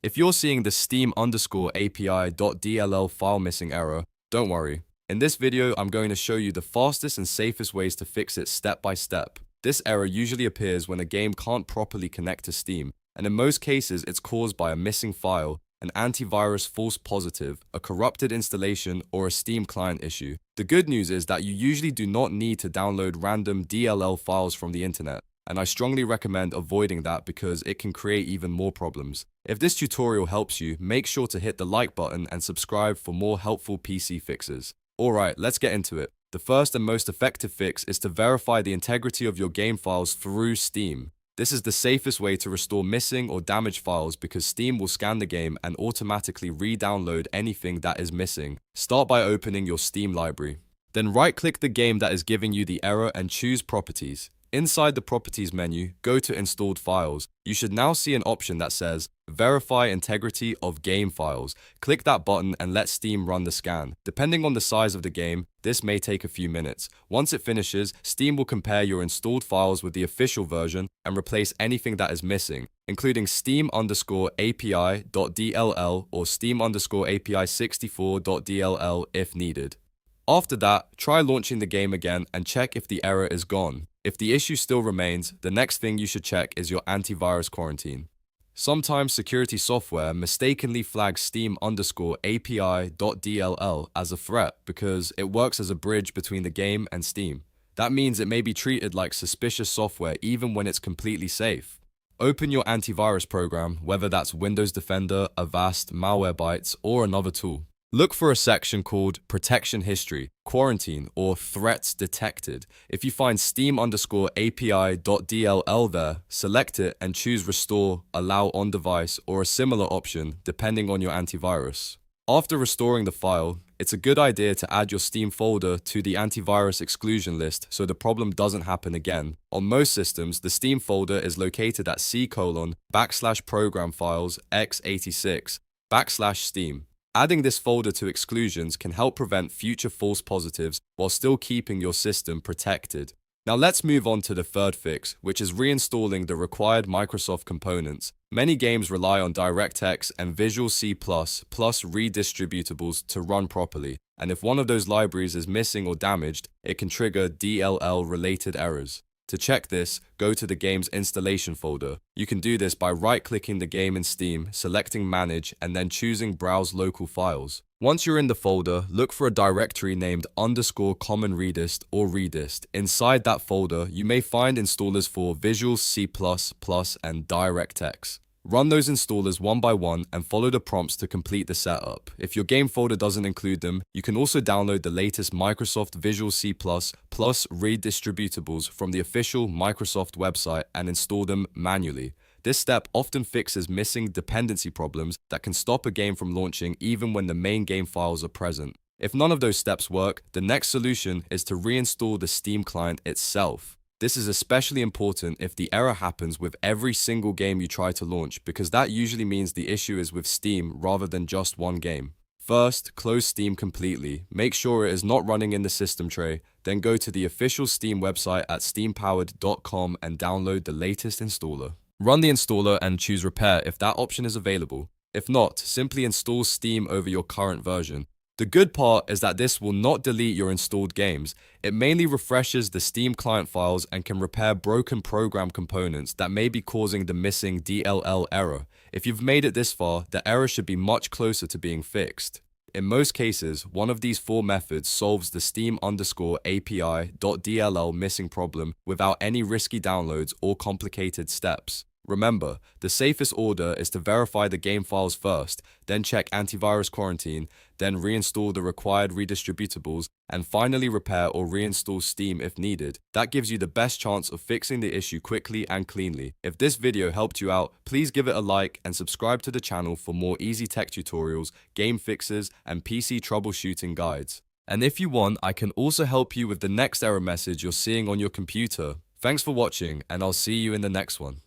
If you're seeing the Steam_API.dll file missing error, don't worry. In this video, I'm going to show you the fastest and safest ways to fix it step by step. This error usually appears when a game can't properly connect to Steam, and in most cases it's caused by a missing file, an antivirus false positive, a corrupted installation, or a Steam client issue. The good news is that you usually do not need to download random DLL files from the internet, and I strongly recommend avoiding that because it can create even more problems. If this tutorial helps you, make sure to hit the like button and subscribe for more helpful PC fixes. Alright, let's get into it. The first and most effective fix is to verify the integrity of your game files through Steam. This is the safest way to restore missing or damaged files because Steam will scan the game and automatically re-download anything that is missing. Start by opening your Steam library. Then right-click the game that is giving you the error and choose Properties. Inside the Properties menu, go to Installed Files. You should now see an option that says Verify Integrity of Game Files. Click that button and let Steam run the scan. Depending on the size of the game, this may take a few minutes. Once it finishes, Steam will compare your installed files with the official version and replace anything that is missing, including Steam_API.dll or Steam_API64.dll if needed. After that, try launching the game again and check if the error is gone. If the issue still remains, the next thing you should check is your antivirus quarantine. Sometimes security software mistakenly flags Steam_API.dll as a threat because it works as a bridge between the game and Steam. That means it may be treated like suspicious software even when it's completely safe. Open your antivirus program, whether that's Windows Defender, Avast, Malwarebytes, or another tool. Look for a section called Protection History, Quarantine, or Threats Detected. If you find Steam_API.dll there, select it and choose Restore, Allow on device, or a similar option depending on your antivirus. After restoring the file, it's a good idea to add your Steam folder to the antivirus exclusion list so the problem doesn't happen again. On most systems, the Steam folder is located at C:\program files x86 \Steam. Adding this folder to exclusions can help prevent future false positives while still keeping your system protected. Now let's move on to the third fix, which is reinstalling the required Microsoft components. Many games rely on DirectX and Visual C++ plus Redistributables to run properly, and if one of those libraries is missing or damaged, it can trigger DLL-related errors. To check this, go to the game's installation folder. You can do this by right-clicking the game in Steam, selecting Manage, and then choosing Browse Local Files. Once you're in the folder, look for a directory named _common redist or redist. Inside that folder, you may find installers for Visual C++ and DirectX. Run those installers one by one and follow the prompts to complete the setup. If your game folder doesn't include them, you can also download the latest Microsoft Visual C++ plus Redistributables from the official Microsoft website and install them manually. This step often fixes missing dependency problems that can stop a game from launching even when the main game files are present. If none of those steps work, the next solution is to reinstall the Steam client itself. This is especially important if the error happens with every single game you try to launch, because that usually means the issue is with Steam rather than just one game. First, close Steam completely. Make sure it is not running in the system tray. Then go to the official Steam website at steampowered.com and download the latest installer. Run the installer and choose Repair if that option is available. If not, simply install Steam over your current version. The good part is that this will not delete your installed games. It mainly refreshes the Steam client files and can repair broken program components that may be causing the missing DLL error. If you've made it this far, the error should be much closer to being fixed. In most cases, one of these four methods solves the Steam_API.dll missing problem without any risky downloads or complicated steps. Remember, the safest order is to verify the game files first, then check antivirus quarantine, then reinstall the required redistributables, and finally repair or reinstall Steam if needed. That gives you the best chance of fixing the issue quickly and cleanly. If this video helped you out, please give it a like and subscribe to the channel for more easy tech tutorials, game fixes, and PC troubleshooting guides. And if you want, I can also help you with the next error message you're seeing on your computer. Thanks for watching, and I'll see you in the next one.